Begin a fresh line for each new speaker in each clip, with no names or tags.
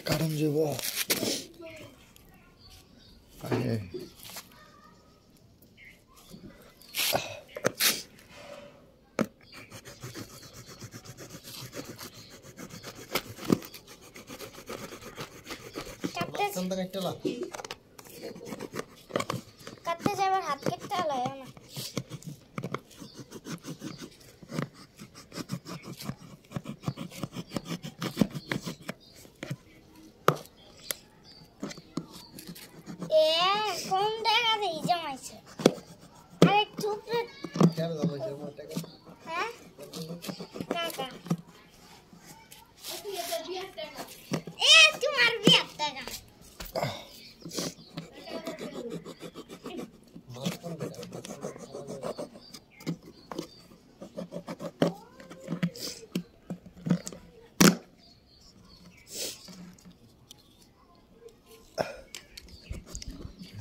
কারণ যাব আরে
কাটতে যাবার হাত কেটে আলায় না কোন জায়গাতে জমাইছে আরে টুকরে কেন জমাইছে মোটাকে হ্যাঁ কাকা তোমার বিয়ার টাকা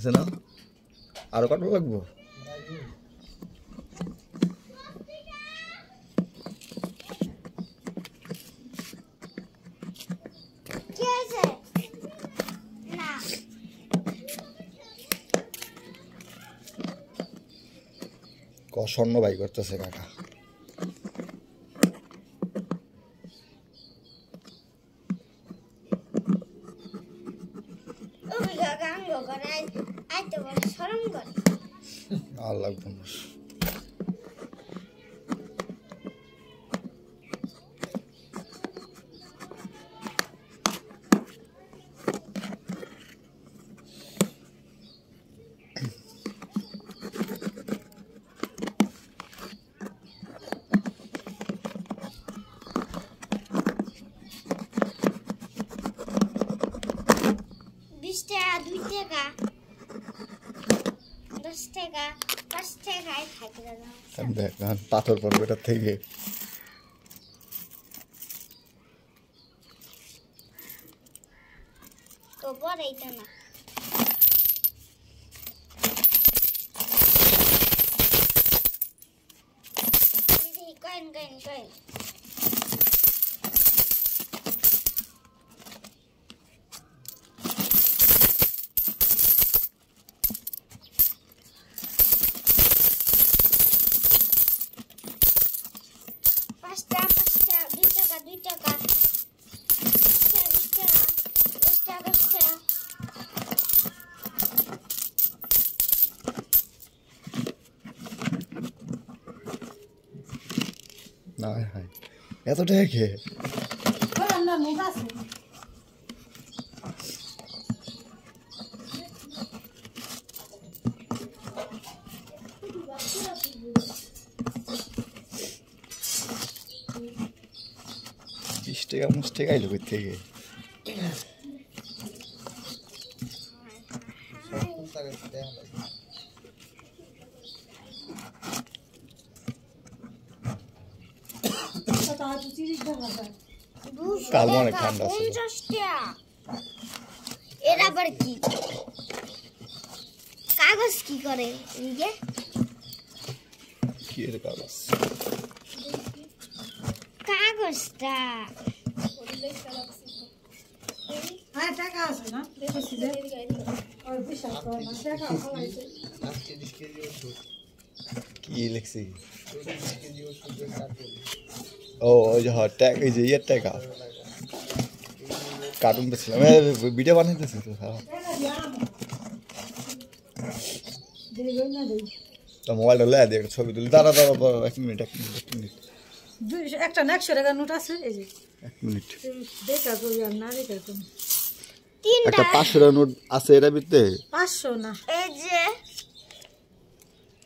না আরো কত লাগবো স্বর্ণ বাই করতেছে কাকা আল্লাহ পাথর পড়বে এটার থেকে
তো বড় এইটা না কয়েন দুই টাকা
না এত টাকা খেয়ে টাকা মুস টাকা আইলো কই থেকে কাল অনেক ঠান্ডা ছিল
এর আবার কি কাগজ কি করে এদিকে
কি এর কাগজ
কাগজটা
হ্যাঁ টাকা আছে না দেখেছি যে ওই বিশাল করে না টাকা ফলাইছে
কি লিখছি ও ওই যে ট্যাগ এই যে ইয়ের টাকা কার্টুন দেখছিলাম ভিডিও বানাইতেছি তো তো মোবাইলটা লে দিয়ে ছবি তুলি দাঁড়া এক মিনিট
একটা না 100 টাকার নোট আছে এই যে
1 মিনিট
দেখা করি আর না দেখা তুমি
একটা 500 টাকার নোট আছে এর ভিতরে
500 না
এই যে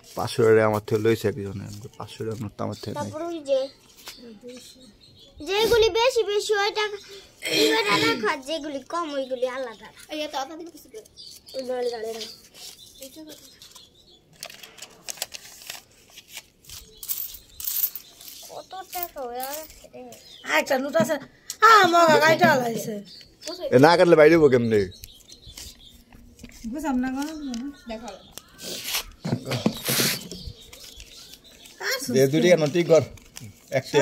500 টাকা আমার থেকে লইছে একজনে 500 টাকার নোট আমার থেকে নাই
তারপর ওই যে যেগুলি বেশি বেশি ওই টাকা ইওটা রাখা যেগুলি কম ওইগুলি আলাদা এই তো আপনাদের কিছু ওই নলে দাঁড়িয়ে না কত টাকা হয়ে গেছে রে
একটা নোট আছে হ্যাঁ মগা গাইটা লাইছে
এ না কাটলে বাইরে বো কেমনে
বুঝাম না কোন দেখাও
দে দুটি কেন ঠিক কর একটা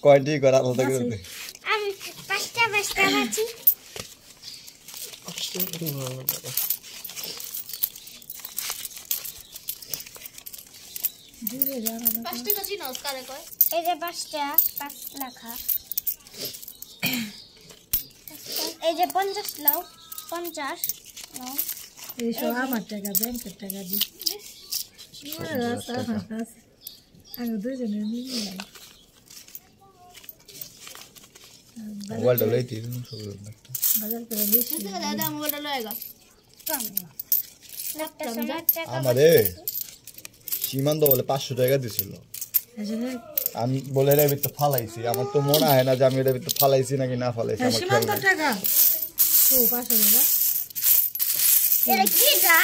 কয়টি কর আলাদা করে দে
আমি পাঁচটা আছি এই যে 5টা 5 লেখা এই যে 50 লাও 50 লাও
এইসব আমার টাকা ব্যাংকের টাকা দি আমি দুজনে নিয়ে যাই
মোবাইলটা লইতে
বাজার করে বেশি
আমারে সীমান্ত বলে 500 টাকা দিছিল
আসলে
আমি বলে এর ভিতরে ফালাইছি আমার তো মনে হয় না যে আমি এর ভিতরে ফালাইছি নাকি না ফালাইছি আমার খেয়াল
সীমান্ত
নাই
টাকা ও 500 টাকা
এটা কি যা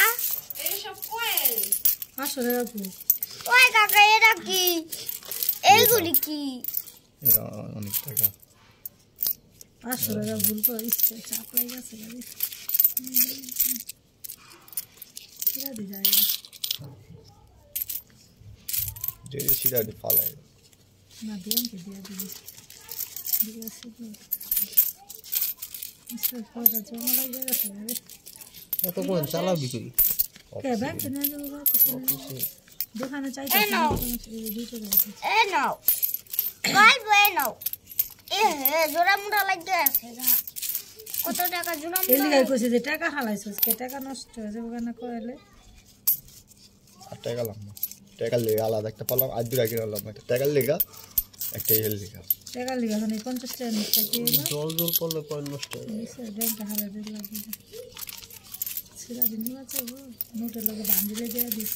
500 টাকা কো
ওই কাকা এটা কি এইগুলি কি
এটা অনেক টাকা
500 টাকা ভুল করে ইচ্ছে চাপ লাগে গেছে গাড়ি কিরা দি যায়
যে সিরাটি ফালাই
না ব্যাংকে দিয়ে দিবি দিয়ে আসি ইসব পয়সা জমা লাগে গেছে গাড়ি
এত কোন চালাবি তুই
কে ব্যাংকে নিয়ে যাবো দোকানে চাইতে দুটো
এ নাও কই বই নাও এ হে জোড়া মুড়া লাগে আছে গা কত টাকা জোড়া
এই
মুড়া
লিগাই কইছে যে টাকা হালাইছস কে টাকা নষ্ট হয়ে যাবে কেন কইলে
8 টাকা লাম টাকার লেগে আলাদা একটা পালাম আজ দুরা কিনলাম একটা টাকার লেগা একটা এর লেগা
টাকা লিগা মানে 50 টাকা নিতে কি হলো
জল জল পড়লে কয়েন নষ্ট হয়
এসে ব্যাংকে হালাই দিল লাগে সেটা দিন আছে ও নোটের লগে বান্ধিলে দিয়ে দিস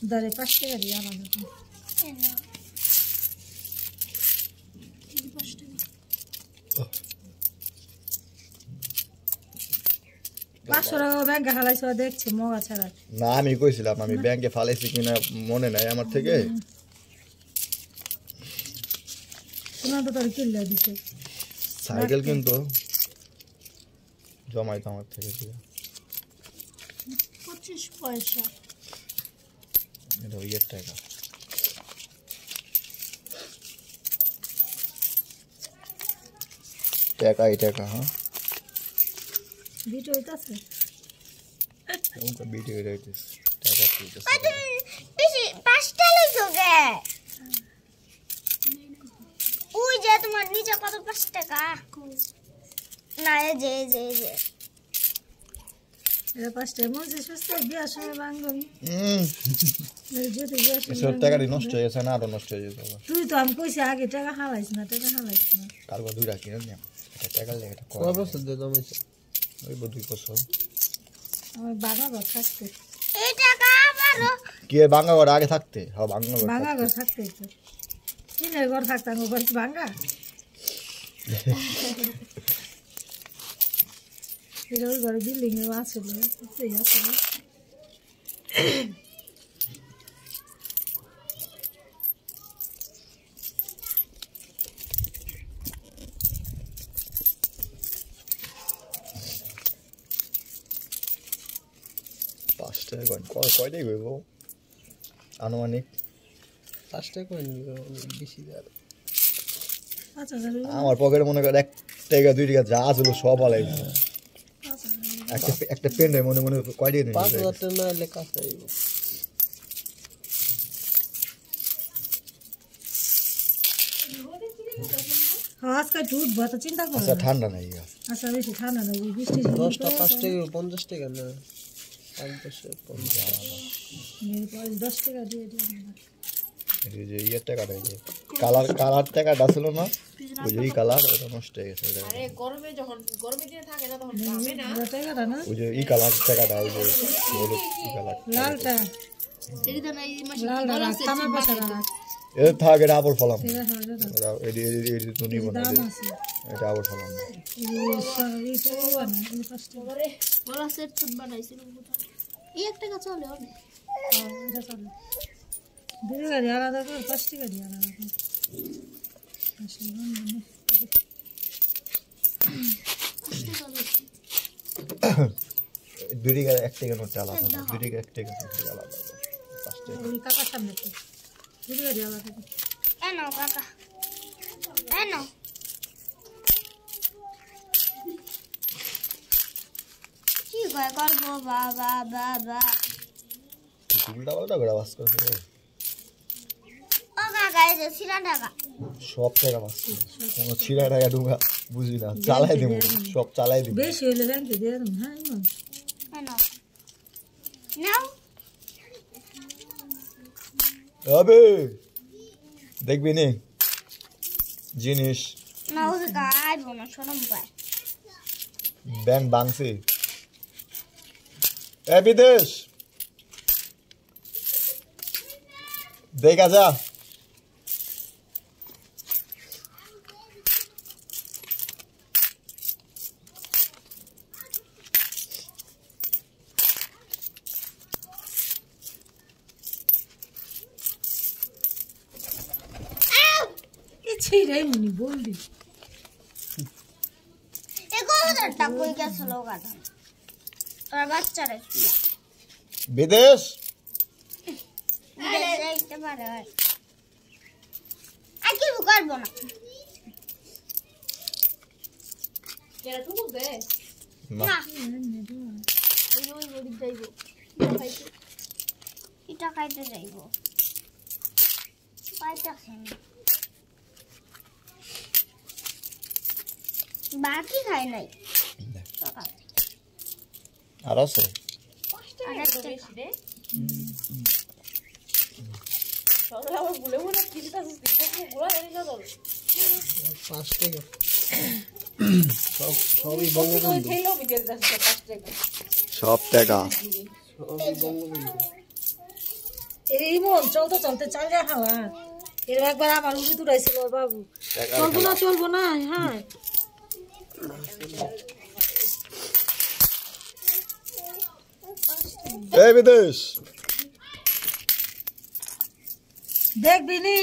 দাঁড়ে 5 টাকা দিয়ে আলাদা
এ নাও
500 টাকা ব্যাংকে হালাইছ দেখছি মগা ছাড়া
না আমি কইছিলাম আমি ব্যাংকে ফালাইছি কিনা মনে নাই আমার থেকে
শোনা তো তোর কিল্লা দিছে
সাইকেল কিন্তু জমাই তো আমার থেকে দিয়া
25 পয়সা
এটা ইয়ের টাকা টাকা এই টাকা হ্যাঁ
ভিডিও হইতাছে
ওকে ভিডিও রাইটিস টাকা তুইতেছে
কত বেশি 5টা লইছো গে ওই যে তোমার নিচে কত 5 টাকা না এই যে
এটা 5 টাকা মজে সুস্থ বিয়া সময় বাঙ্গম যদি বিয়া
এসব টাকাটি নষ্ট হয়ে গেছে না আরো নষ্ট হয়ে গেছে আবার
তুই তো আমি কইছি আগে টাকা হালাইছ না
কালকে দুই রাখি না এটা টাকার লেগে এটা
কয় বছর দিয়ে জমেছে
ওই 2 বছর
আমার বাবা ঘর থাকতে
এই টাকা আমারও
কে ভাঙা ঘর আগে থাকতে হ্যাঁ ভাঙা ঘর
ভাঙা ঘর থাকতে তো কিনের ঘর থাকতাম ঘর কি ভাঙা এটা ওই ঘরে বিল্ডিং এ আছে সেই আছে
5 টাকা কয়টাই গইব আনুমানিক
5 টাকা কয়েন বেশি দেয়
আচ্ছা
আমার পকেটে মনে করে 1 টাকা 2 টাকা যা ছিল সব আলাইছে একটা পেন মনে মনে কয়টাই নেই
5000 টাকা না লেখা চাইব
আজকে ঝুট বাত চিন্তা করো
আচ্ছা ঠান্ডা নাই
আচ্ছা বেশি ঠান্ডা না বৃষ্টি
10 টা 5 টাকা 50 টাকা না
10 টাকা দিয়ে দিও
এই যে ইয়ের টাকাটা এই যে কালার টাকাটা ছিল না ওই যে এই কালার ওটা নষ্ট হয়ে গেছে
আরে গরমে যখন গরমে দিনে থাকে না তখন পাবে না
টাকাটা না
ওই যে এই কালার টাকাটা ওই যে হলুদ কালার
লালটা
এটি তো না এই মাসে
লাল কামার পাশে রাখ
এর থাক এটা আবার ফলাম
এটা হবে না
এটা এডি তো নিব না
দাম আছে
এটা আবার ফলাম
এই সব না এই পাঁচটা
পরে বড় সেট সুট বানাইছিল এই একটা কাজ চলে হবে
এটা চলে দুই গাড়ি আলাদা করে 5 টাকা দিয়ে আলাদা করে
দুই টাকা 1 টাকা নোট আলাদা 2 টাকা 1 টাকা নোট আলাদা 5 টাকা
ওই কাকার সামনে তো দুই গাড়ি আলাদা করে
এ নাও কাকা এনো কি কয় গল্প বাবা বাবা
উল্টা পাল্টা করে আওয়াজ করছে রে।
ও কাকা এই যে সিরা টাকা
সব টাকা পাচ্ছি কোনো ছিঁড়া টাকা ঢুকা বুঝি না চালাই দেবো সব চালাই দিব
বেশি হইলে ব্যাংকে দিয়ে দেবো হ্যাঁ এমন
এনো নাও
আবে দেখবি নি জিনিস
না ওকে গাইবো না শরম পায়
ব্যাংক ভাঙছে এ বিদেশ দেখা যা
ছিঁড়াই মনি বললি
এগুলোটা কই গেছিল গাধা তোর বাচ্চারা
বিদেশ
যাইতে পারে আর কি করবো না
না
এটা খাইতে যাইব পাইতাছে না বাকি খাই নাই
আর আছে
পাঁচ টাকা সবই বঙ্গবন্ধু
সব টাকা
সবই বঙ্গবন্ধু
এই মন চলতে চলতে চাল যা খাওয়া এর একবার আমার উঠে তুড়াইছিল বাবু চলবো না হ্যাঁ
এই বিদেশ
দেখবি নি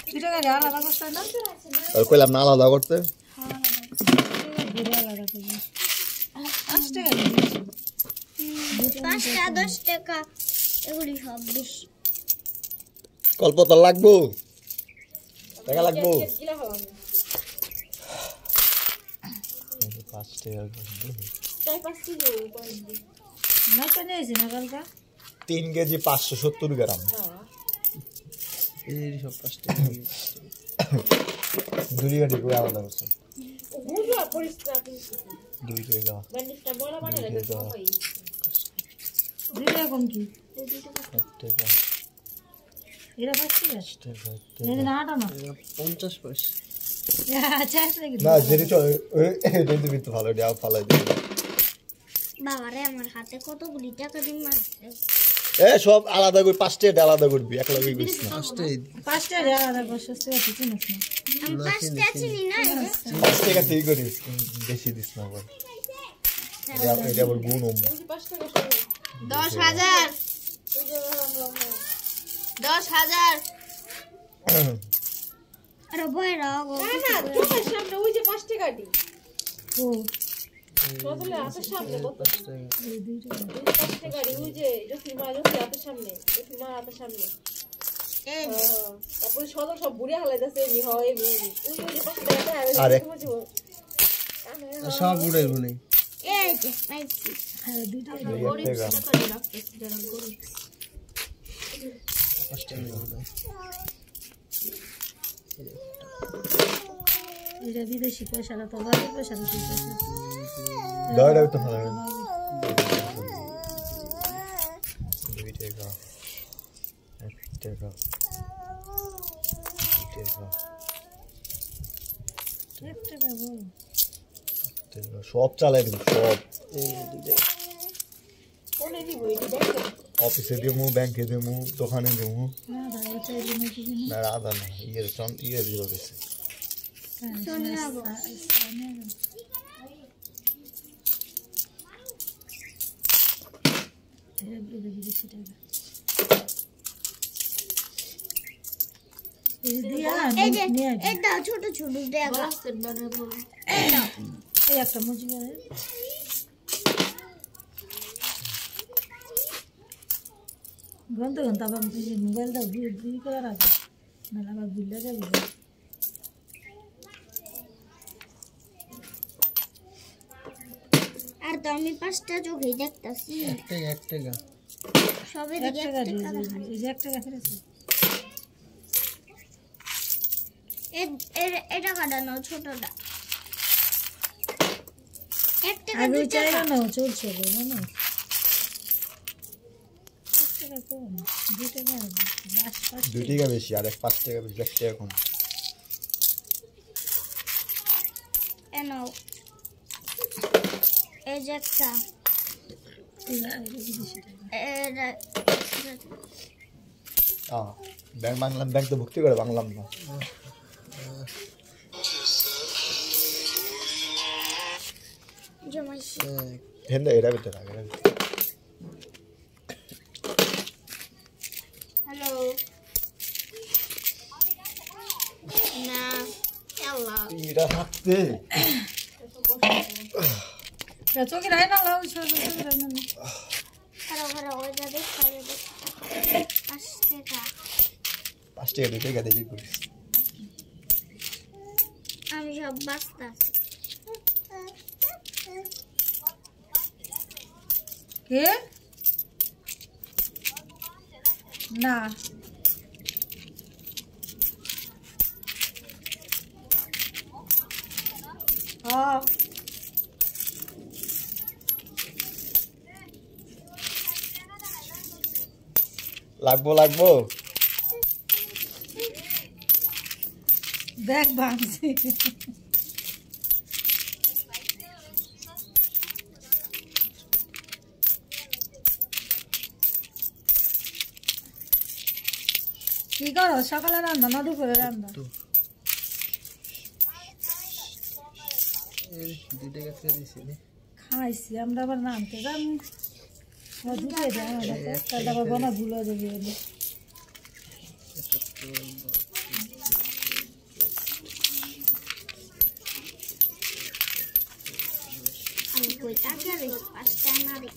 তুই টাকা আলাদা করতে না
আর কইলাম না আলাদা করতে
ঘুরে আলাদা করবি 5 টাকা
5 টাকা 10 টাকা এগুলি সব বেশি
কল্পতা লাগবো টাকা লাগবো 5 টাকা
না কেন হয়েছে না কালকা
3 কেজি 570 গ্রাম
এই সব পাঁচ টাকা
দুই গাড়ি করে আলাদা করছে 2 টাকা 2 টাকা
দুইটা কম কি
1 টাকা
এরা 5 টাকা এই না আটা না
50 পয়সা
আচ্ছা নাকি
না যেটি চল এটা কিন্তু ভালো দেওয়া ফালাই দিই
বাবারে আমার হাতে কতগুলি টাকা দিন মারছে
এ সব আলাদা করে 5 টাকা আলাদা করবি এক লগে করিস না
5 টাকা আলাদা করছিস তুই কি চিনিস না
আমি 5 টাকা চিনি না
5 টাকা তুই করিস বেশি দিস না আবার এটা আবার গুণ
10,000 10,000
আরে বয়রা গো
না চোখের সামনে ওই যে 5 টাকাটি
ও
বদলে হাতের সামনে কত
5 টাকা
এই দুইটা
5 টাকাটি ওই যে জসিমা হাতের সামনে জসিমা হাতের সামনে
এই
তারপরে সব বুড়ে হালাইতেছে এমনি হয় এমনি ওই যে 5 টাকা
আরে।
সব উড়াইব না
এই যে পাইছি
আর দুইটা
গরিব
টাকা
টাকা রাখতেছে যারা গরিব
5 টাকা
এটা বিদেশি পয়সা তো বাড়ির পয়সা দিতে
দয়টা তো ভালো 2 টাকা 1 টাকা 2 টাকা
একটা বাবু
সব চালাই দিবি সব
কোনে দিব এই ব্যাংকে
অফিসে দিমু ব্যাংকে দিমু দোকানে দিমু
না দাঁড়া চাইলে নাকি
না আদা না ইয়ে দিল গেছে
বিদেশি টাকা এই দিয়া
এই যে
নিয়ে
এটা ছোট ছোট টাকা
রাস্তার বারে বল
এই একটা মজিবারে ঘন্টা ঘন্টা বাম মোবাইল দাও দুই করে রাখো মেলা আবার ভুলে যাবি
আর তো আমি 5টা চোখে দেখতাছি
এক টাকা
সবে
এক
দিকে
টাকা দিয়ে এই যে 1 টাকা ফেলেছে
এটা কাটানো ছোটটা 1 টাকা
আগে
2
চাইলো
টাকা
না চলছে না 1 টাকা কম 2 টাকা
2 টাকা বেশি আর 5 টাকা বেশি 1 টাকা কম
এনো এই যে একটা
ব্যাংক বাংলাম ব্যাংক তো ভর্তি করে বাংলাম না
জমাইছি
হেন্দা এরা ভিতরে আগে
হ্যালো না আল্লাহ
এরা থাকতে
চোখে রায় না লাউ চোখে রায় না
খারাপ ওইটা দেখ 5 টাকা
5 টাকা 2 টাকা দেখি করিস
আমি সব বাঁচতাছি
কে না
লাগবো
দেখ ভাঙছি কি করো সকালে রান্না না দুপুরে রান্না
2 টাকা ফেলে দিছি
খাইছি আমরা আবার নামতে জানি দুটো দেয় আমাদের তারপর বানা ভুল হয়ে যাবে
আমি কই টাকা রে 5 টাকা না রে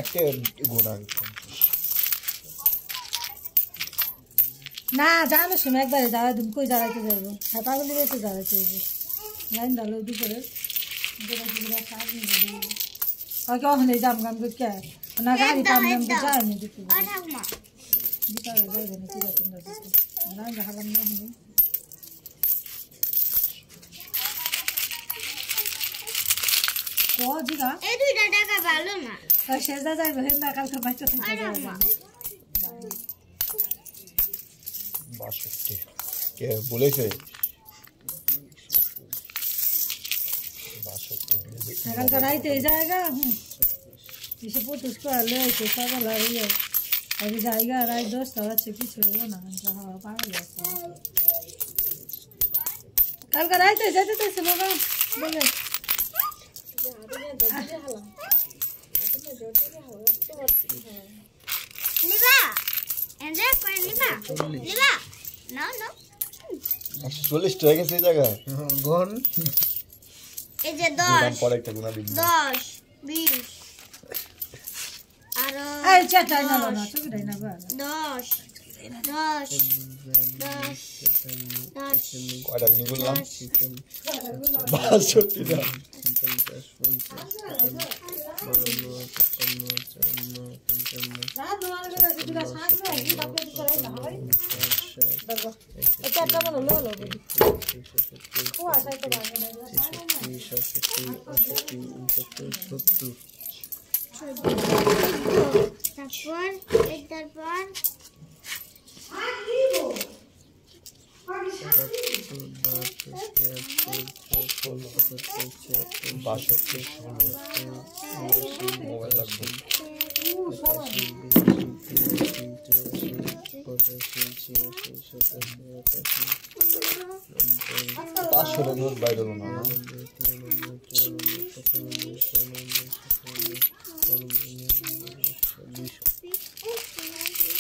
একটা গোনা
না জানো শুনে একবারে যারা তুমি কই জারাইতে যাইবো হ্যাঁ পাগলি বেশি জারাইতে যাইবো লাইন ডালো দুপুরে ওখানে যাম গান করতে না গাড়ি কাম নাম তো যায়নি দুপুরে
ঠাকুমা
বিকালে যাইবে না চিরা চিন্তা করতে লাইন দেখালাম না হলে ও জিগা
এই 2 টাকা ভালো না
শেষদা যাইবে হেন্দা কালকে বাচ্চা থেকে
ঠাকুমা
62 কে বলেছে 62
কালকে রাইতে এই জায়গা এসে পঁচিশ করে লইছে সকাল আর ইয়ে আগে জায়গা রাত 10টা বাজছে কিছু হইব না হাওয়া পাগল আছে কালকে রাইতে যেতে চাইছে বাবা বলে
নিবা এন্ডে কই নিবা না
40 টাকা গেছে এই জায়গা
গন
এই যে
গুনাম
10
পরে একটা গুনা দিবি
10 20 আর
এই চাটাই না না তুমি দাই না বা
10
কয়টা নি বললাম 62 টাকা
50
রাত নোয়ালে গেছে দুটা শাক না কি বাপে তো করে না হয় এটা তো মনে লো লো ও আসাই তো বাগে না
তারপর
মোবাইল লাগবে 500 নোট বাইরে হলো না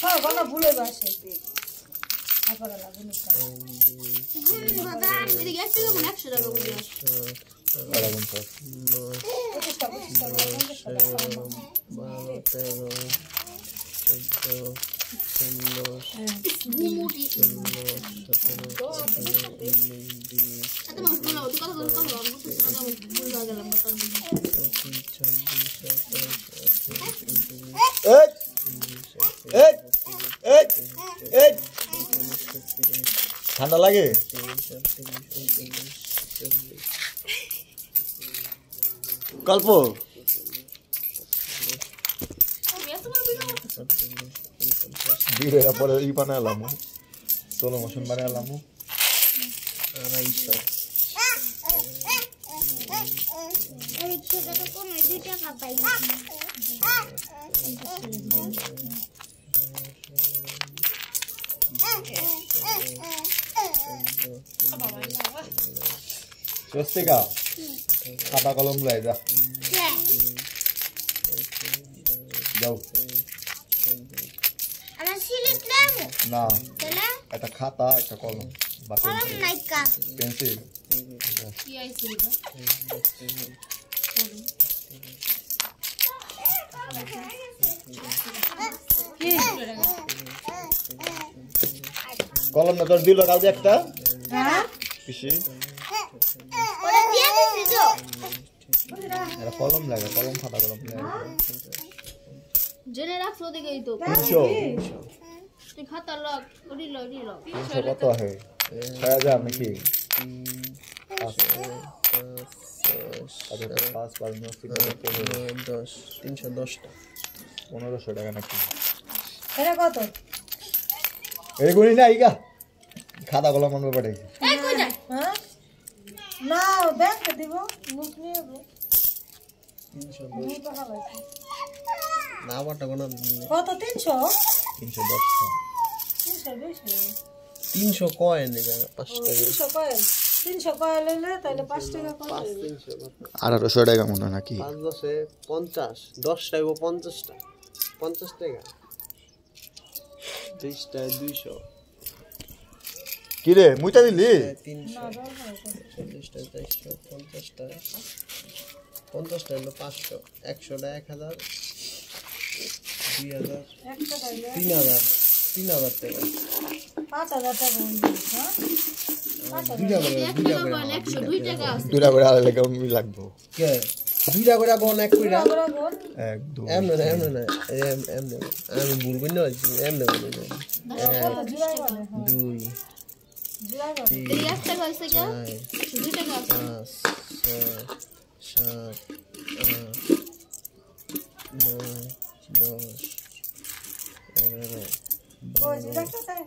হ্যাঁ গলা ভুলে বাসে আপরা লাগবে না
এদিকে 1 টাকা মানে 100 টাকা বুঝি আসে
আর এখন তো
ঘুমুটি এত মানুষ বলা তুই কথা বলতে হবে আমি বুঝতে না ভুল হয়ে গেলাম মতন
ঠান্ডা লাগে গল্প ভিডিওটা পরে ই বানালাম সোলো মোশন বানালাম
এই ছোটটা কোন 2 টাকা পাই
স্বস্তিকা খাতা কলম লয়ে যা যাও
আমার সিলেট নাও
না
তাহলে
একটা খাতা একটা কলম বা
কলম নাইকা
পেন্সিল
কি আইছে রে
কলম না তোর দিল কালকে একটা
হ্যাঁ
পিসি
ওরা দিয়ে দিছি তো
এটা কলম লাগে কলম খাতা কলম লাগে
জেনে রাখছো দেখেই তো
300
তুই খাতা লগ ওডি লগ
300 কত হয় 6000 নাকি 5 5
10 310 টাকা
1500 টাকা নাকি
এটা কত
এই গুনি না ইগা খাতা কলম আনবে পাঠাইছি
এই কই যায়
হ্যাঁ না ব্যাংকে দিব মুখ নিয়ে গো
310
টাকা পাইছি
না বাটা কোন
কত 300
310
300 কয়েন নিগা 5 টাকা
300 কয়েল 300 কয়েল হইলে তাহলে 5 টাকা কত
1800 টাকা মনে হয় নাকি
5 10 50 10 টাকা 50 টাকা 50 টাকা 20 টাকা 200
কি রে মুইটা দিলি
300 40 টাকা 450 টাকা 50 টাকা হলো 500 100 টাকা 1000 2000
একটা কইলে
3000 টাকা
5000 টাকা হইছে হ্যাঁ
দুইটা করে
102 টাকা আছে
দুটা করে আলাদা কেমন লাগবো
কে দুইটা করে কোন এক কইরা
বড় গোল
1 2
এমনে এমনে আমি বলবো না এমনে
কত জুড়াই বলে
2
জুড়াই বলে
এই 1 টাকা হইছে কি 2 টাকা আছে
5 6 7 8 9 10 11
কই দেখতে চাই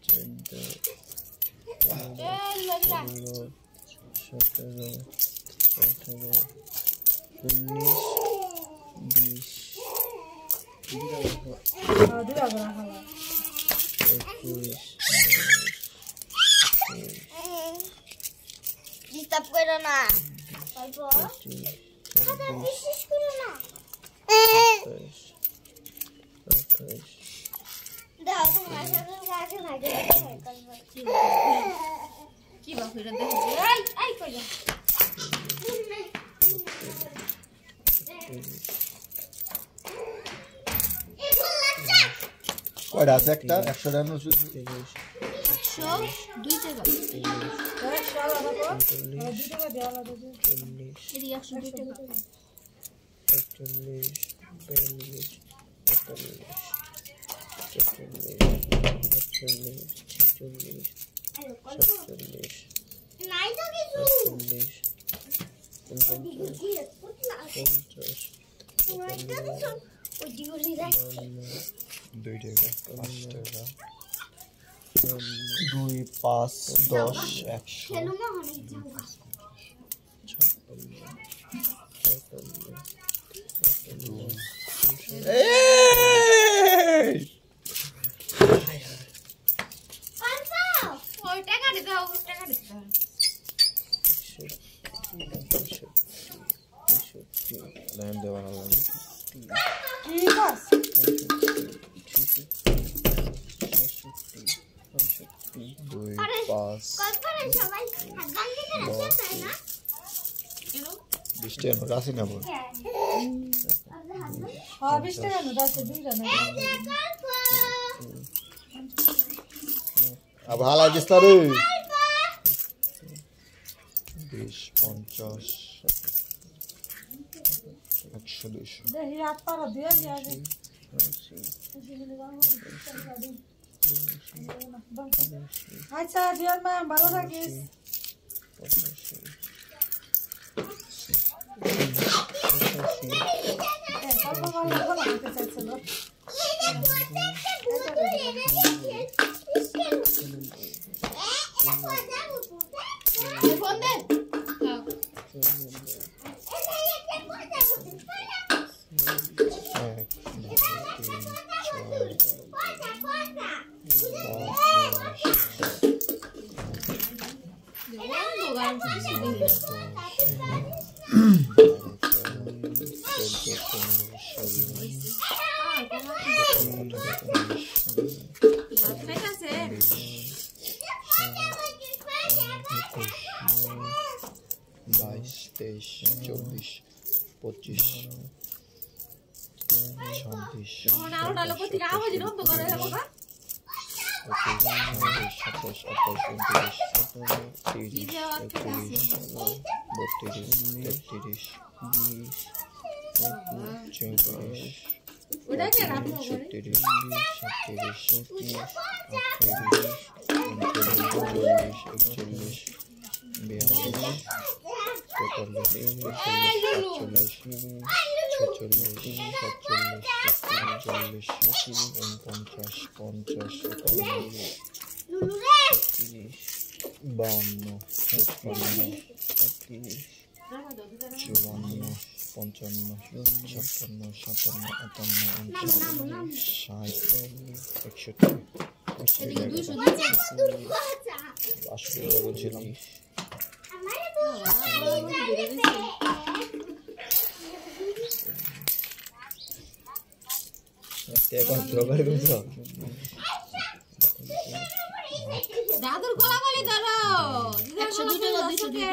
14
এই লাগলা
17 18 19 20
দুটা করে খাওয়া
21
ডিস্টার্ব করো না অল্প খাতা বিশেষ করো না দাও তোমার সাথে কাছে ভাগে
কি বা কইরা দেখো এই কই যা
কয়টা আছে একটা 100 টাকা নো
102 টাকা
তাহলে শালা বাবা 2 টাকা দেওয়া লাগবে
এই 102 টাকা
41 42
নাই তো কিছু
2 টাকা 5 টাকা 2 5 10 100
খেলু না অনেক যাওয়া
এই
ওই টাকা দিতে হবে টাকা দিতে হবে
লাইন দেওয়া না
কি বাস
5
কল্পনা সবাই হাত ভাঙতে রাখতে চায় না
20 টাকা নোট আছে না বল
হ্যাঁ 20 টাকা নোট আছে দুইটা না
अब हाल आज रे 20 50 100 200
দেখি হাত পাড়া দিয়ে আগে আচ্ছা জিয়ার মা ভালো থাকিস
ফোন দে দাদুর গলা গলি ধরো 102 টাকা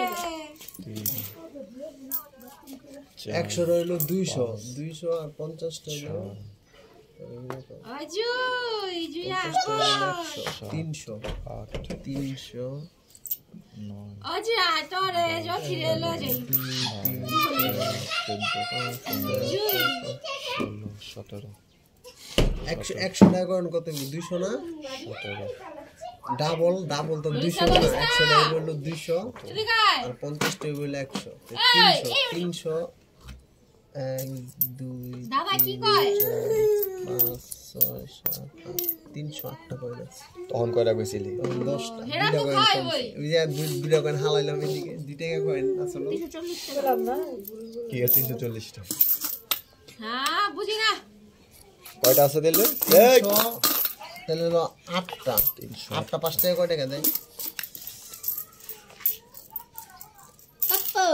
100 রইল 200 200 আর 50 টাকা
আজু ইজুয়া
300 300
আজু তোরে जो फिरे लो जाई
100 টাকা কোন কত 200 না ডাবল ডাবল তো 200 না 100 টাকা হলো 200
ঠিক আছে
আর 50 টাকা হলো 100 300 1 2
দাদা কি কয়
5 6 7 308 টাকা কইলা
তখন কয়টা কইছিলি
10টা
হেরা তো খাই ওই
ওই যে দুইটা কয়েন হালাইলাম এদিকে 2 টাকা কয়েন আসলে
340 টাকা
বললাম না
কি 340 টাকা
হ্যাঁ বুঝি না
কয়টা আছে দিলে
300 তাহলে হলো 8টা 8টা 5 টাকা কয় টাকা দেয়
কাপো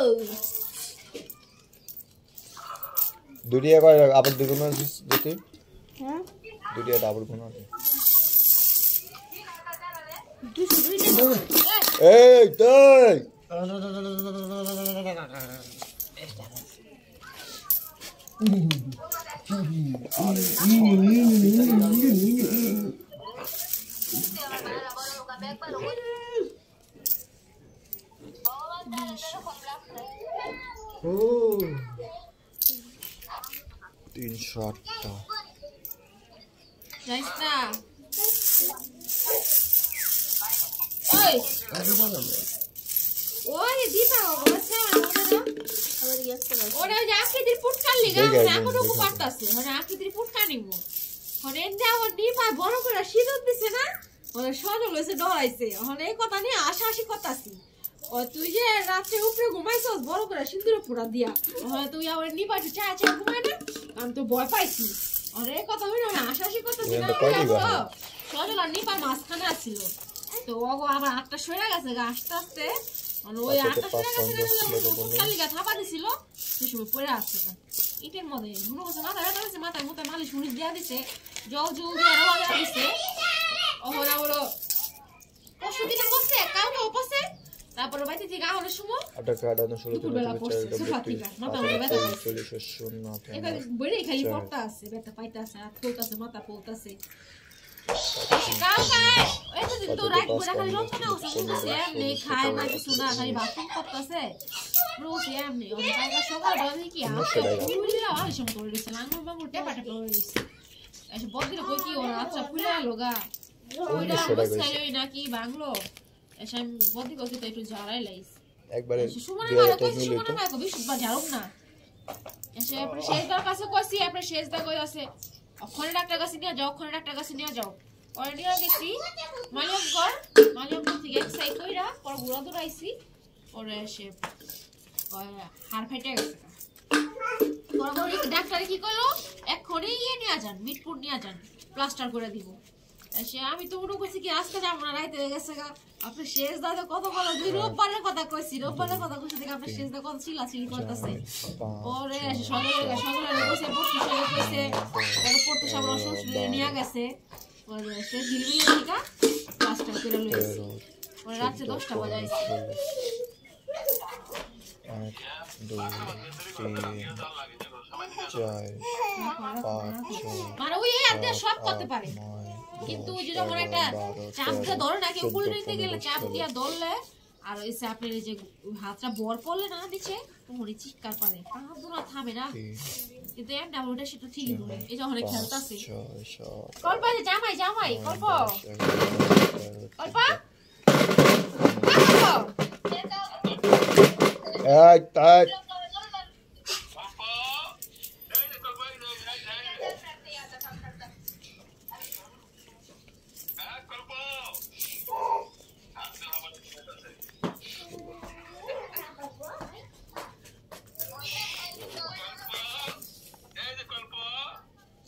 দুটিয়া কয় আবার দুগুণ যেতে
হ্যাঁ
দুটিয়া ডাবল গুণ আছে
202 টাকা
এই তুই
ও
308 টা
যাইস না ওই ওই দিবা বলছে আমাদের গেছে ওরে যে আকৃতির পুটকার লিগা ওরা এখনো পারতাছে মানে আকৃতির পুটকা নিব মানে যাও নিপা বড় করে সিঁদুর দিছে না মানে সজল হইছে ডরাইছে মানে এই কথা নিয়ে আশাআশি করতাছি ও তুই যে রাতে উপরে ঘুমাইছস বড় করে সিঁদুর পুরা দিয়া হয় তুই আবার নিপাটি চা চা ঘুমায় না আমি তো ভয় পাইছি আরে এই কথা হইলো না আশাআশি করতাছি না সজল আর নিপার মাঝখানে ছিল তো ও আবার আটটা সরে গেছে গা আস্তে আস্তে মানে ওই আটটা সরে গেছে পুটকালিগা থাপা দিছিল সেই সময় পড়ে আসছে ইটের মধ্যে ঘুনো বসে মাথা ব্যথা হয়েছে মাথার মতো মালিশ মুলিশ দিয়া দিছে জল জল দিয়ে রওয়া দিছে ওরা ওরা পরশু দিনে বসে কালকে বসে তারপরে বাইতে থেকে আহলে সময়
আটাকা আটানো 16
দুপুরবেলা পড়ছে, সোফা থেকে, মাথা ঘুরে ব্যথা পাইছে।
40 শূন্য
এবার বইরে খালি পড়তা আছে ব্যথা পাইতাছে হাত ফুলতাছে মাথা ফুলতাছে কালকে এতদিন তো রাত বইরা খালি রক্ষণা হচ্ছে শুনতেছে এমনি খায় না কিছু না খালি বাথরুম করতেছে রোজ এমনি অনেক কালকে সকালবেলা থেকে ফুললে আহলে সময় করে দিচ্ছে আঙুল বাঙুল টেপা টেপা হয়ে গেছে এসে বদিরে কই কি ওরা আচ্ছা ফুলে লগা ওইটা মুসকাই নাকি বাংলো এসে বদি কই তো একটু ঝাড়াই লাইস
একবারে
সুমনা মারা কইছি সুমনা মারা কই বিশুদ্ধ ঝাড়ুম না এসে আপনি শেষদার কাছে কইছি আপনি শেষদা কই আছে ওখানে ডাক্তার কাছে নিয়ে যাও ওখানে ডাক্তার কাছে নিয়ে যাও পরে নিয়ে গেছি মালিয়ামগড় থেকে এক্সাই কইরা পর ঘুরা দৌড়াইছি পরে এসে হাড় ফেটে গেছে পরে ডাক্তার কি কইলো এক্ষুনি নিয়ে যান মিটপুর নিয়ে যান প্লাস্টার করে দিব এসে আমি তো মনে করছি কি আজকে যাবো না রাইতে হয়ে গেছে আপনি শেষ দাদা কত কথা দুই রোববারের কথা কইছি দেখে আপনি শেষ দা কত চিলাচিলি করতেছে ওরে এসে সকালে কইছে বসে সকালে কইছে পরে পড়তে সব রসুন নিয়ে গেছে পরে সে ঝিলমিল থেকে প্লাস্টার করে লইছে পরে রাতে 10টা বাজাইছে
1 2 3 4 5
মানে ওই এত সব করতে পারে কিন্তু যখন একটা চাপ দিয়ে ধরে না কেউ কুল নিতে গেলে চাপ দিয়ে ধরলে আর এসে আপনার যে হাতটা বর পড়লে না দিচ্ছে তোমারই চিৎকার পারে হাত দুনা থামে না কিন্তু এমন ডাবলটা সেটা ঠিকই ধরে এই যখন খেলতাছে কল্পা যে জামাই কল্প
এই তাই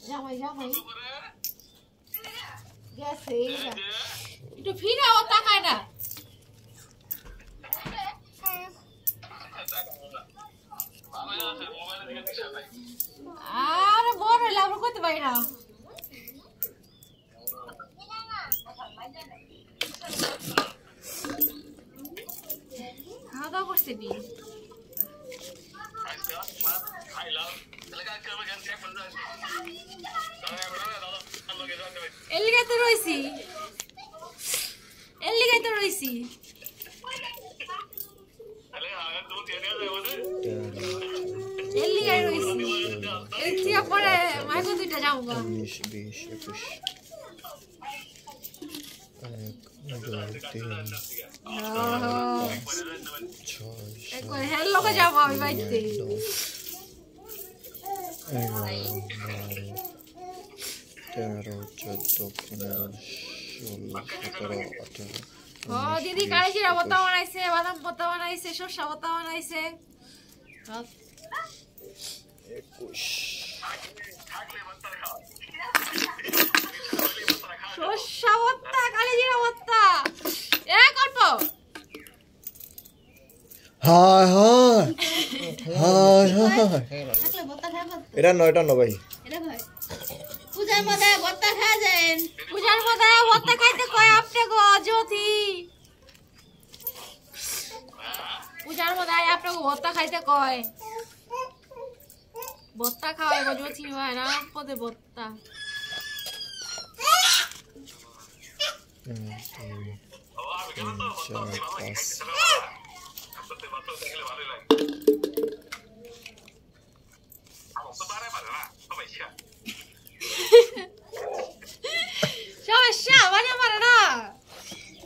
জামাই গেছে একটু ফিরাও তাকায় না আর বড় হইলে আমরা করতে পারি না খাওয়া দাওয়া করছে নি এলিগাই তো রইছি এলিগাই রইছি এর পরে মাইকো দুইটা যাবো
19 20 21 1 2 3
হেল লোকে যাবো আমি বাইতে
13 14 15 16 17 18
ও দিদি কালিজিরা ভর্তা বানাইছে বাদাম ভর্তা বানাইছে সরষা ভর্তা বানাইছে
21
সরষা ভর্তা কালিজিরা ভর্তা এ কল্প
হায়
থাকলে ভর্তা খাবো
এটা 9টা ন ভাই
এটা ভাই পূজার মধ্যে ভর্তা খাওয়া যায়
পূজার মধ্যে ভর্তা খাইতে কয় আপনি গো জ্যোতি পূজার মধ্যে আপনাকে ভর্তা খাইতে কয় ভর্তা খাওয়াই গো জ্যোতি হয় না পদে ভর্তা সমস্যা মানে আমার না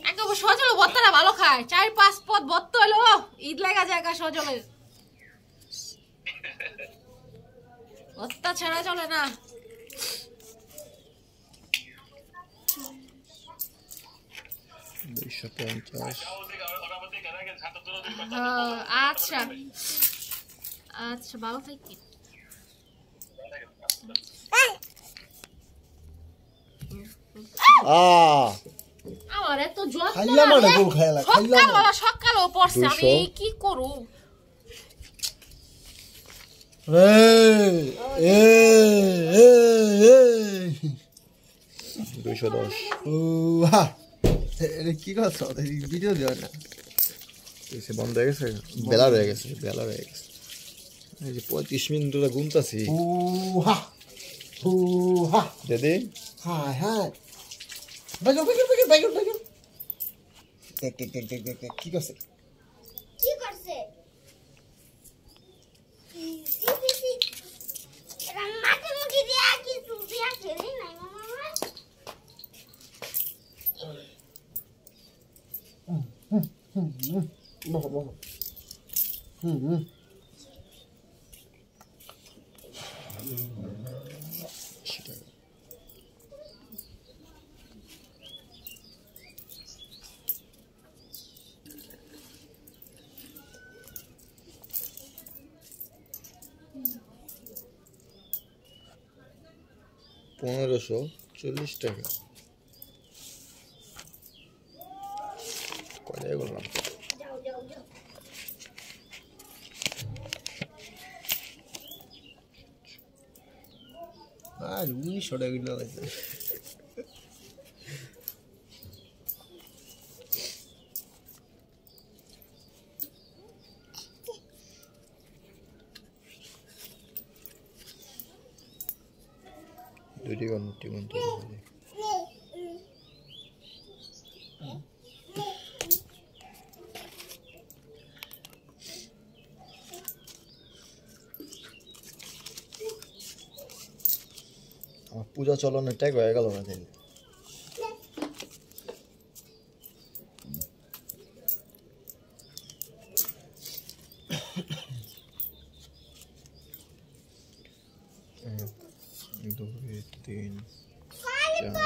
একেবারে সজল ভর্তাটা ভালো খায় 4-5 পদ ভর্তা হলো ঈদ লাগা জায়গা সজলের ভর্তা ছাড়া চলে না আচ্ছা আচ্ছা ভালো থাকি আমার এত সকালও পড়ছে আমি কি করু
210
এটা কি করছো ভিডিও দিও না
সে বন্ধ হয়ে গেছে বেলা রয়ে গেছে এই যে 35 মিনিট ধরে ঘুমতাছি দিদি
হ্যাঁ বাইগল কি করছে
কি করছে মাঠে মুখে দিয়া কি সুবিয়া খেলি নাই মামা
বহ
$1540 টাকা কয়টাই বললাম
যাও
আর 1900 টাকা কিলো আছে
দুটি ঘন্টা আমার পূজা চলনের ট্যাগ হয়ে গেল না তাই দুই তিন 4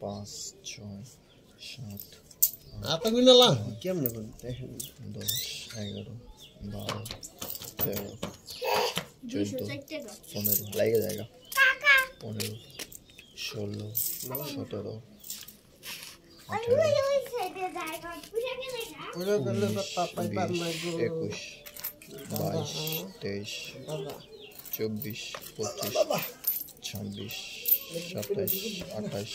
5 6 7
আপনি কিনলা কেমনে কোন
10 11 12 13 14 15 লাগে जाएगा 15 16 17 18
ওই সাইডে জায়গা পুরা কে দেখা
ওরা গেলে পাপা পার মাই
21 22 23 24 25 26 27 28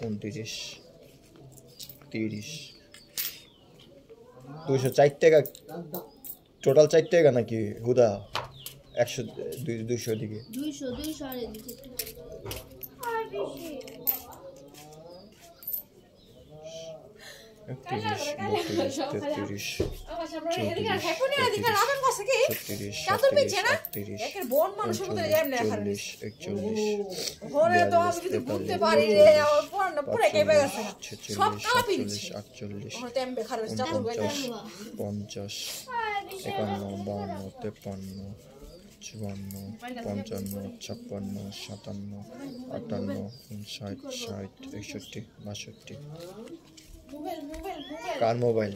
29 30 204 টাকা টোটাল 4 টাকা নাকি হুদা 100 200 দিকে
200 আর এদিকে
আর বেশি
31 32
আমার সামনে এদিকে আর হ্যাপনি এদিকে রামেন বসে কি চাদর পেছে না একের বোন মানুষের মধ্যে এমনি খালি 41 ওরে তো আমি যদি ঘুরতে পারি রে আমার ফোন পুরো কেটে গেছে সব কালা পিনছি
48
ওরে তেমবে খারাপ চাদর গাইতে
50 51 52 53 54 55 56 57 58 59 60 61 62
মোবাইল
কার মোবাইল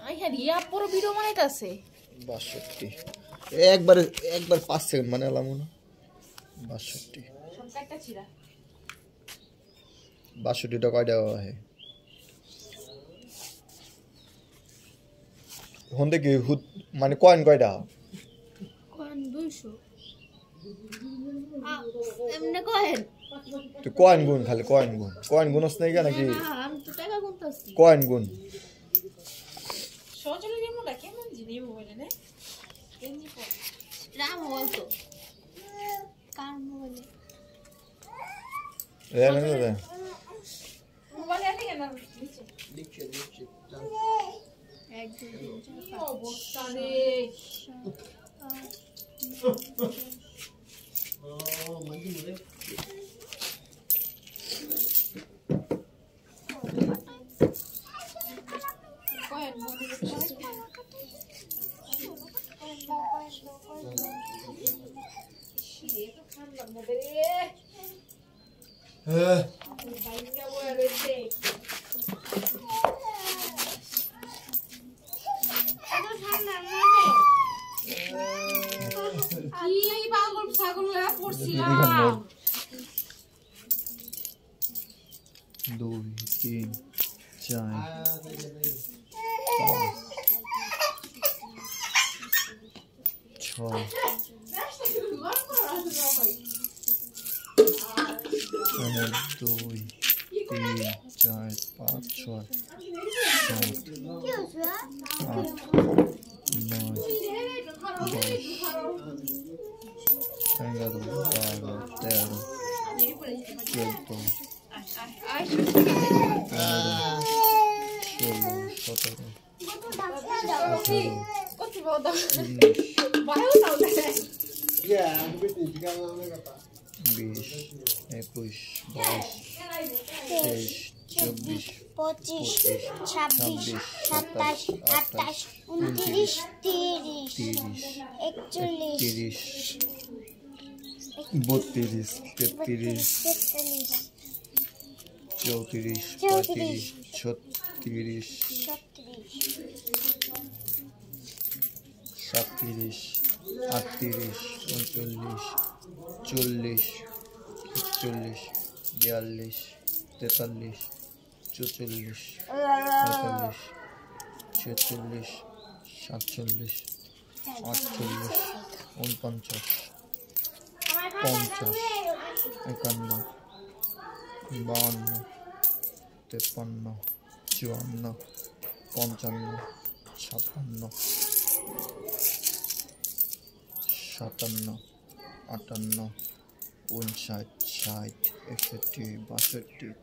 আই হ্যাঁ ইয়া পুরো ভিডিও বানাইতাছে
62 একবার 5 সেকেন্ড মানে এলাম না 62
সব কাটটা ছিড়া
62 টা কয় দেওয়া হয় হন্দে কি মানে কয়েন কয়টা
কোন 200 এমনে কহেন
তুই কয়েন গুণ খালি কয়েন গুণস নাই নাকি
না আমি তো টাকা গুনতাছি
কয়েন গুণ
সজলে নিমু না কেমন জিনি মোবাইলে না কেনি পড় রাম বলতো কার মোবাইলে
রে
মোবাইলে আছে কেন
লিখছে
এক দুই তিন চার অবস্থা রে
ও মাঝি মরে
কয়েন মনে শিরে তো খান্দার মধ্যে রে
হ্যাঁ
বাইঙ্গা বয়া রয়েছে
এত ঠান্ডা মনে
কি এই পাগল ছাগল হয়ে পড়ছিলাম
2 3 4 5 6 2 3 4 5 6 7
কি হচ্ছে
8 9 10 11 12 13 14 15
কত বড়
16
বায়ু দাও দে
ইয়া আমি বেশি জিজ্ঞাসা না কথা
20 21 22 23 24
25 26 27 28 29 30
30
31
32 33 34 35 36 37 38 39 40 41 42 43 44 45 46 47 48 49 50 51 52 53 54 55 56 57 58 59 60 61 62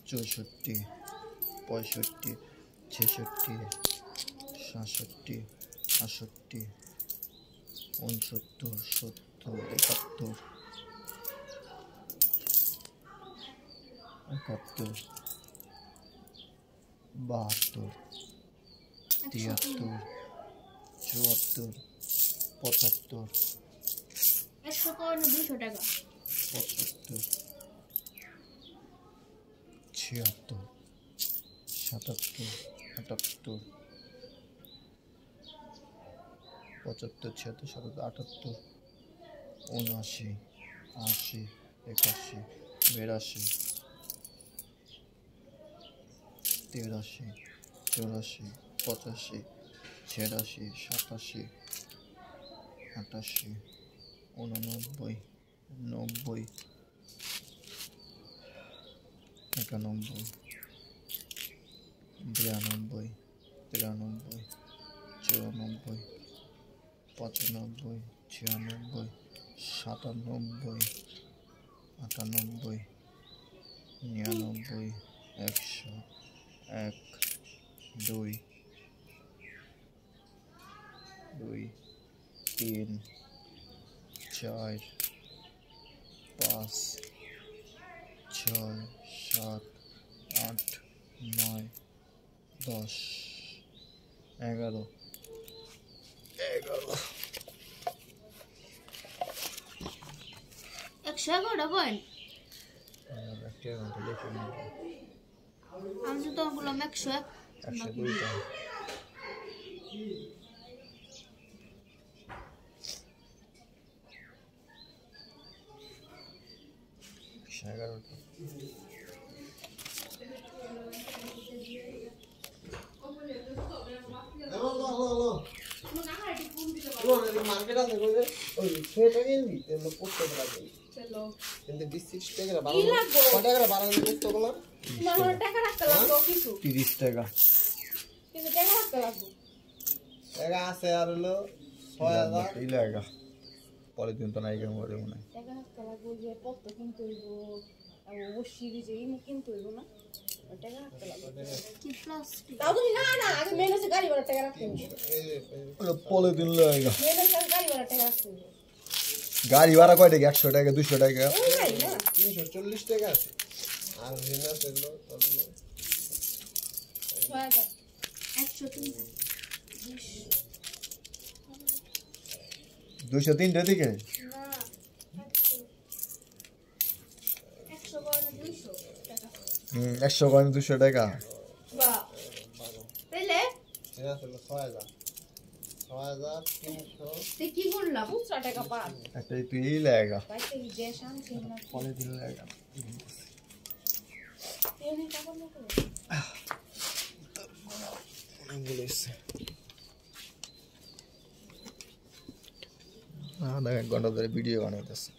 63 64 65 66 67 68 69 70 71 71 72 73 74 75
100 টাকা
75 76 77 78 75 76 77 78 79 80 81 82 83 84 85 86 87 88 90 91 92 93 94 95 96 97 98 99 100 1 2 2 3 4 5 6 7 8 9 10 11
111 পয়েন্ট আমি তো তোমার বললাম 101
102টা
মার্কেট আছে কইবে ওই 6 টাকা নিবি তেমন পোস্ট করা যাবে
চলো
কিন্তু 20 টাকা বাড়ানো কত টাকা বাড়ানো পোস্ট করলাম
তোমার টাকা রাখতে লাগবে কিছু
30 টাকা
কিন্তু টাকা রাখতে লাগবে
টাকা আছে আর হলো 6000
এই লাগা পরে দিন তো নাই কেমন করে মনে হয়
টাকা রাখতে লাগবে যে কত কিনতে হইব আর অবশ্যই যে এই কিনতে হইব না টাকা রাখতে লাগবে
কি প্লাস্টিক
তাও তুমি না না আগে মেনেছে গাড়ি ভাড়া টাকা রাখতে হইব
পরে দিন লাগা
মেনেছে গাড়ি ভাড়া টাকা রাখতে হইব
গাড়ি ভাড়া কয় টাকা 100 টাকা 200 টাকা
ওই নাই না
340 টাকা আছে আর হেনা সেলো তাহলে
6000
103
203 টা দিকে
না 100 করে 200 টাকা
100 কয় 200 টাকা
বাহ পেলে
হেনা সেলো 6000 6300
তুই কি করলা 500 টাকা পাস
একটা তুই এই লাগা
বাইতে যে শান্তি না
পরে দিন লাগা
তেনে টাকা না করে
বলেছে না 1 ঘন্টা ধরে ভিডিও বানাইতেছে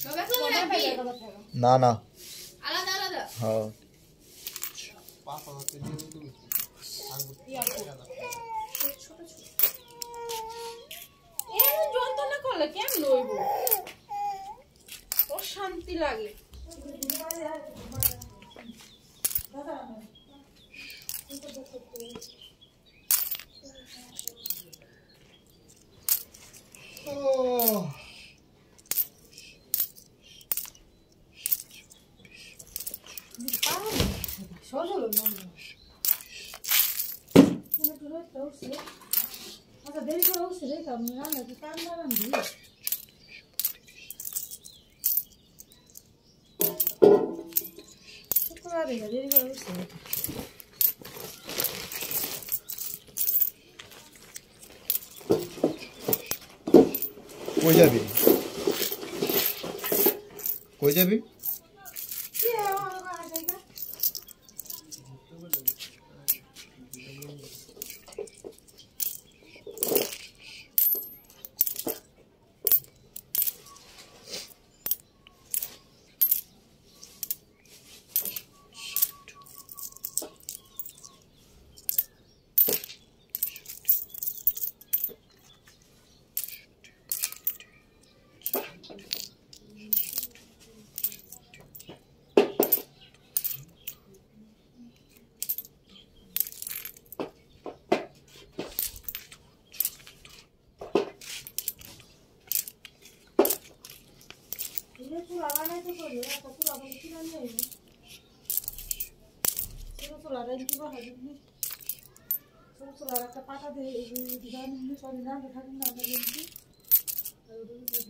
সব একসাথে রাখবি?
না না
আলাদা আলাদা?
হ্যাঁ
5,000 দিয়ে দিবি
এমন যন্ত্রণা করলে কেমন হইব? অশান্তি লাগে।
আচ্ছা দেরি করে উঠছে রে আমি রান্না কি কান বানান দি শুক্রবারে দেরি করে উঠছে
কই যাবি কই যাবি
কি আমার কাছে না ये तो लगाना तो पड़ेगा तो पूरा बंकी नहीं है तो लगा रही है बाहर में तो लगा का पाटा दे डिजाइन में सॉरी ना दिखा दूंगा मैं बंकी और उधर से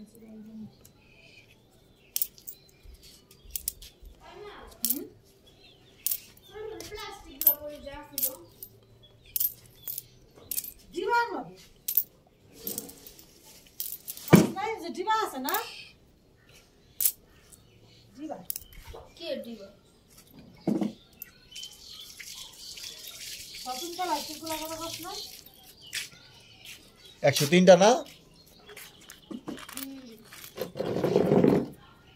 প্লাস্টিক করে যা ফেলো
दीवार में नहीं जो दीवार है ना दीवार
কে দিব?
शॉपिंग का लाइट को लगा रखा ना
103টা না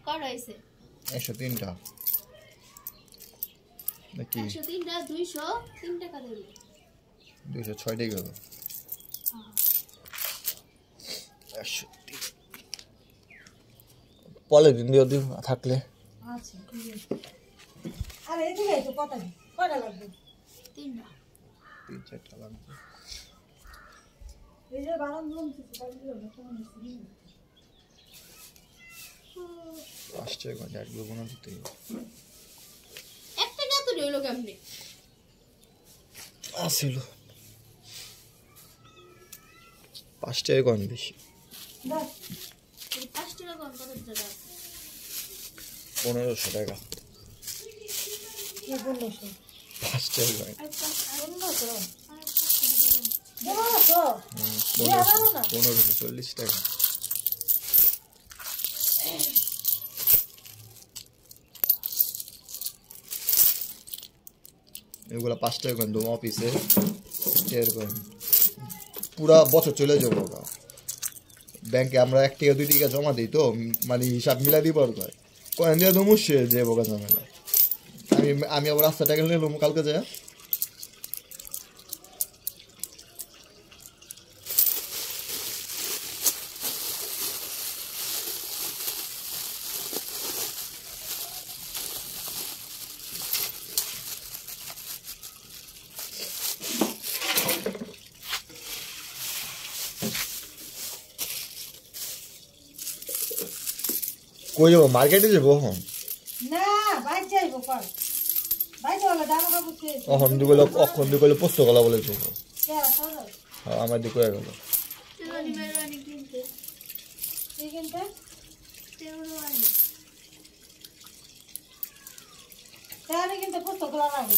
করাইছে
103টা নাকি
103টা 203 টাকা দেবে।
206 টাকা গেল 103 পলে দিন দিও দিন থাকলে
अच्छा अरे ये तो पता नहीं कौन लगবে
3টা
3-4টা লাগবে
এই যে বারাম রুম থেকে কাটিয়ে না কোন কিছু
আসছে কোন এক লোক না দিতে
একটা কত রইলো কেমনে?
আসিল 5 টাকা কোন বেশি
না
এই 5 টাকা কত টাকা?
1500 টাকা
ये बोलो सो
5 টাকা
बोलो सो बोलो सो ये आना ना
1540 টাকা এগুলা 5 টাকা কোন দম অফিসে শেয়ার করেন পুরা বছর চলে যাবো ব্যাংকে আমরা 1 টাকা 2 টাকা জমা দেই তো মানে হিসাব মিলা দিবার কয় কোন দিয়া দমুশে যে বোকা ঝামেলা আমি আবার রাস্তা টাকা নিলাম কালকে যায় কই যাবো মার্কেটে যাবো হন
না বাইক যাইবো কল বাইক ওলা দাম না বুঝতে
অখন দুগুলো পোস্ত গলা বলে যাবো
কে আসলে
হ্যাঁ আমার দিকে হয়ে গেল
তেলনি মেরবানি কিনতে
এই কিনতে
তেলনি
তাহলে কিন্তু পুস্তক লাগাবো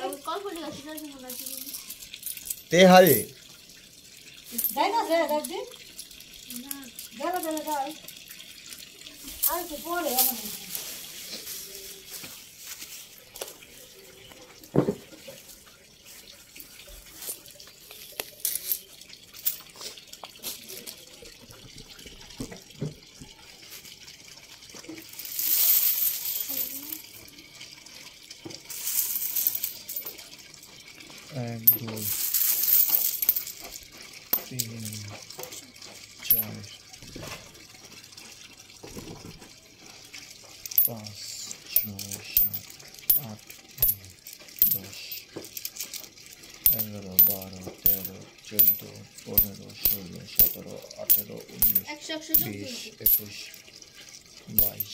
আমি কল করে গেছি না তুমি কাছে
তে হারি
যাই না রে দাদি
না
গেল গেল যাই আর কি পরে আমার
5 6 7 8 9 10 11 12 13 14 15 16 17 18 19 20 21 22 23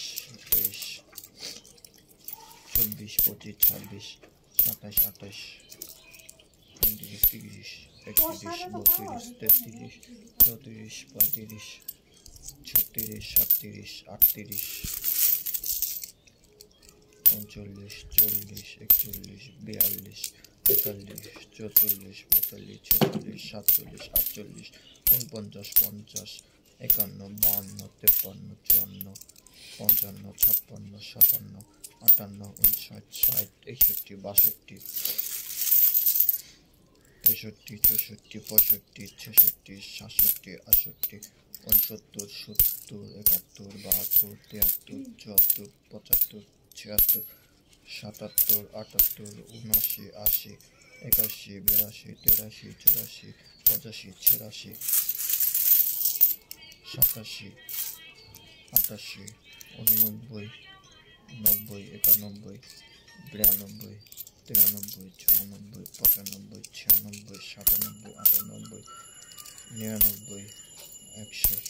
24 25 26 27 28 29 30 31 32 33 34 35 36 37 38 39 40 41 42 43 44 45 46 47 48 49 50 51 52 53 54 55 56 57 58 59 60 61 62 63 64 65 66 67 68 69 70 71 72 73 74 75 76 77 78 79 80 81 82 83 84 85 86 87 88 89 90 91 92 93 94 95 96 97 98 99 100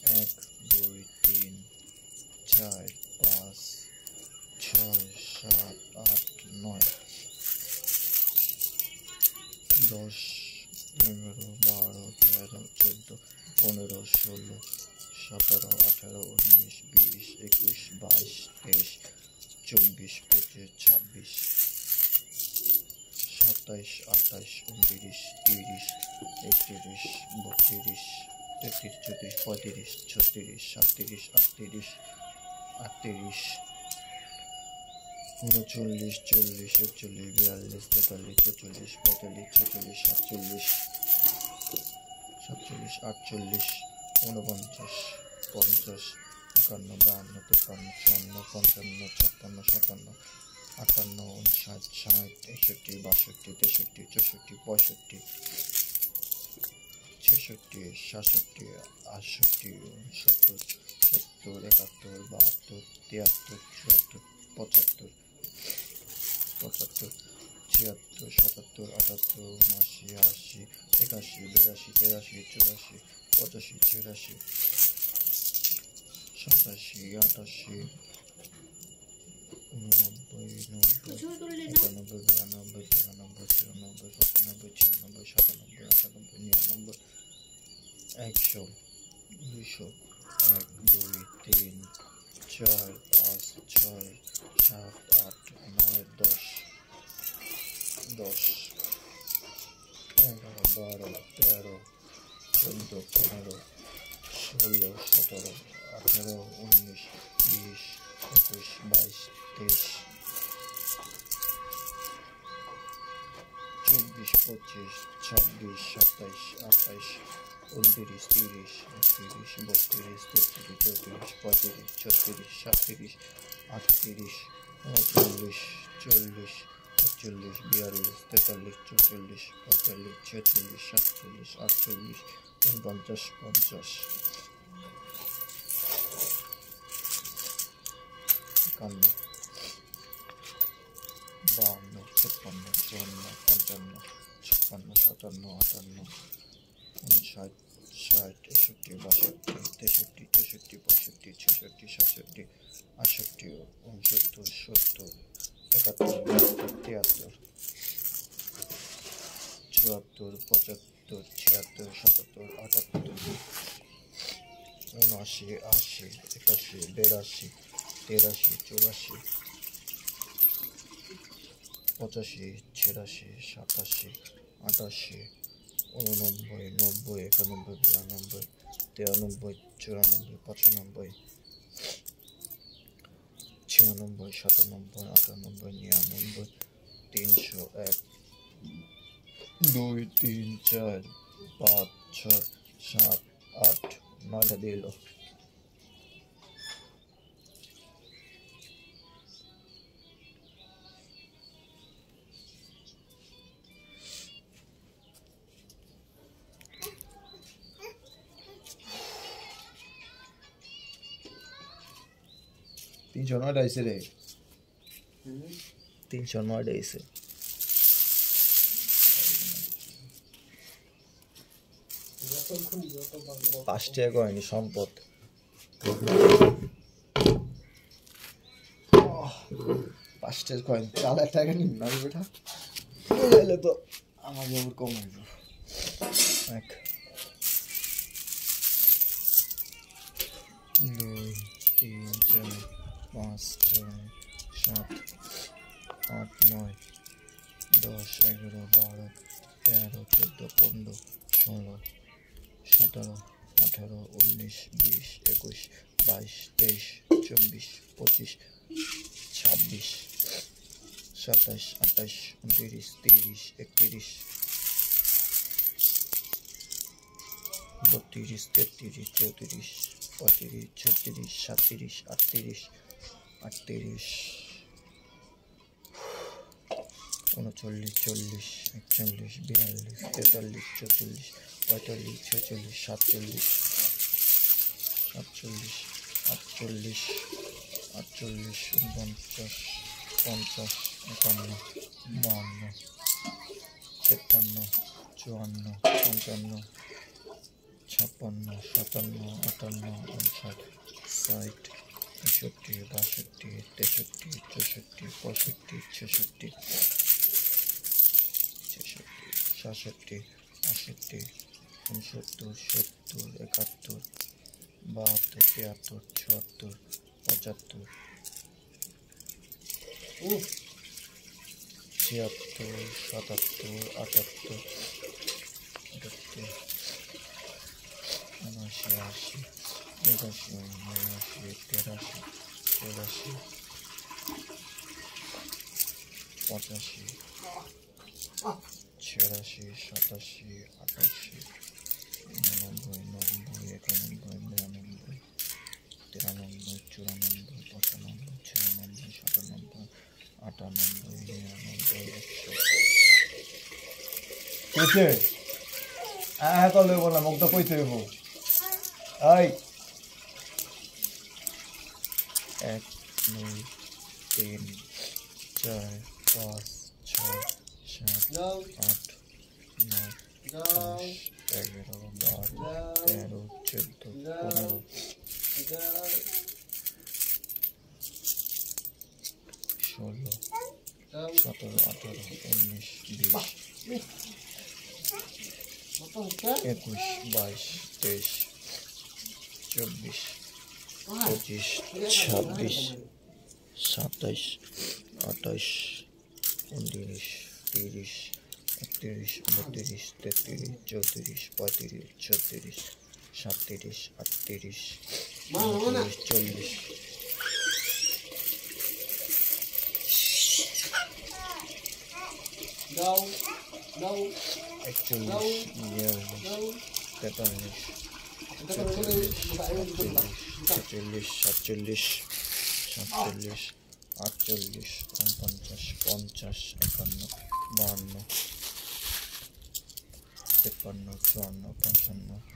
1 2 3 4 5 6 7 8 9 10 11 12 13 14 15 16 17 18 19 20 21 22 23 24 25 26 27 28 29 30 31 32 33 34 35 36 37 38 39 40 41 42 43 44 45 46 47 48 49 50 51 52 53 54 55 56 57 58 59 60 61 62 63 64 65 66 67 68 70 71 72 73 74 75 75 76 77 78 79 80 81 82 83 84 85 86 87 88 90 91 92 93 94 95 96 97 98 100 200 1 2 3 4 5 6 7 8 9 10 10 11 12 13 14 15 16 17 18 19 20 21 22 23 24 25 26 27 28 29 30 31 32 33 34 35 36 37 38 39 40 41 42 43 44 45 46 47 48 49 50 52 53 54 55 56 57 58 59 60 61 62 63 64 65 66 67 68 69 70 71 72 73 74 75 76 77 78 79 80 81 82 83 84 85 86 87 88 89 90 91 92 93 94 95 96 97 98 99 301 2 3 4 5 6 7 8 9টা দিয়ে এলো 309 আইছে রে 309 আইছে পাঁচটা কয়নি সম্পদ পাঁচটার কয়েন 4 টাকা নিন না বেটা এলে তো আমার জবর কম হইব এক 2 3 4 5 6 7 8 9 10 11 12 13 14 15 16 17 18 19 20 21 22 23 24 25 26 27 28 29 30 31 32 33 34 35 36 37 38 38 39 40 41 42 43 44 45 46 47 48 48 49 50 51 52 53 54 55 56 57 58 59 60 61 62 63 64 65 66 67 68 69 70 71 72 73 74 75 76 77 88 89 80 89 83 84 85 86 87 88 90 91 92 93 94 95 96 97 98 99 কইছে তো লইব না মুখ তো কইতে হইব এই 1 2 3 4 5 6 7 8 9 10 11 12 13 14 15 16 17 18 19 20 21 22 23 24 25 26 27 28 29 30 31 32 33 34 35 36 37 38 39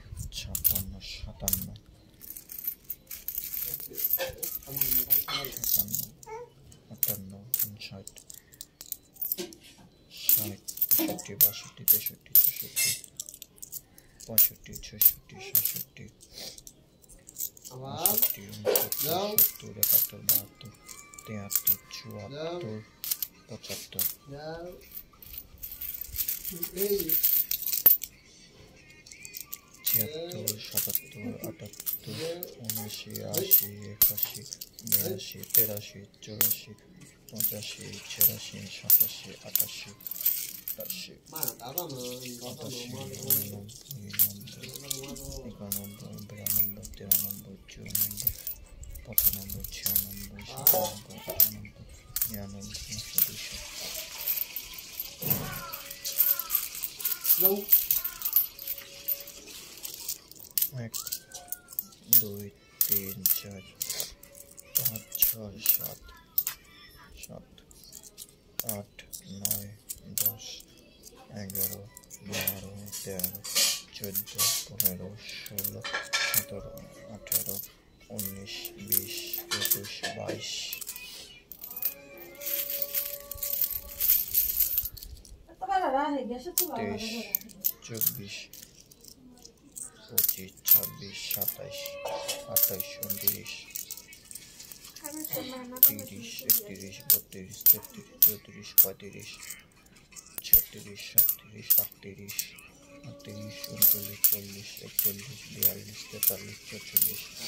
40 41 43 44 47 48 50 51 52 53 54 55 56 57 58 59 60 62 63 64 65 66 1 2 3 4 5 6 7 8 9 10 11 12 13 14 15 16 17 18 19 20 21 22
তোমার রাহে গেছে তো
23 24 25 26 27 28 29 30 31 32 33 34 35 36 37 38 39 40 41 42 43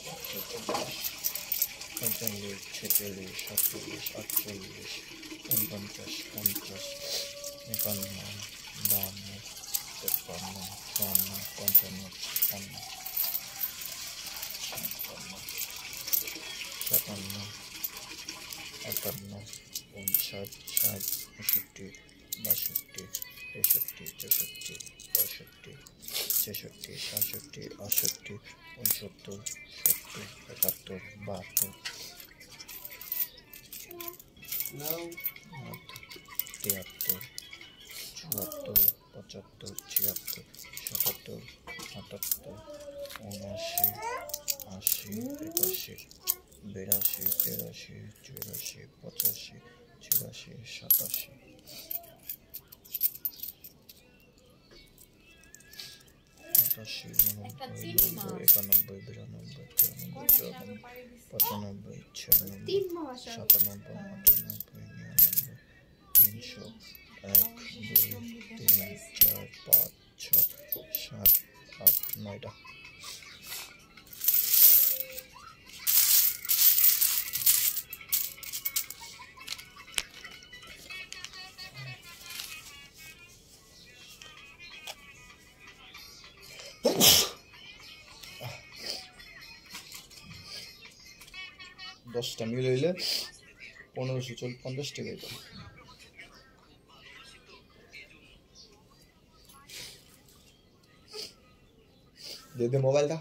44 45 46 47 48 49 50 51 52 53 54 55 56 57 58 59 60 62 63 64 65 66 67 68 69 70 71 72
নাও
73 74 75 76 77 78 79 80 81 82 83 84 85 86 87 88 89 90 91 92 93 94 95 96 97 98 99 300 1 2 3 4 5 6 7 8 9টা দশটা মিল হইলে 1550 টাকা দিত দে মোবাইলটা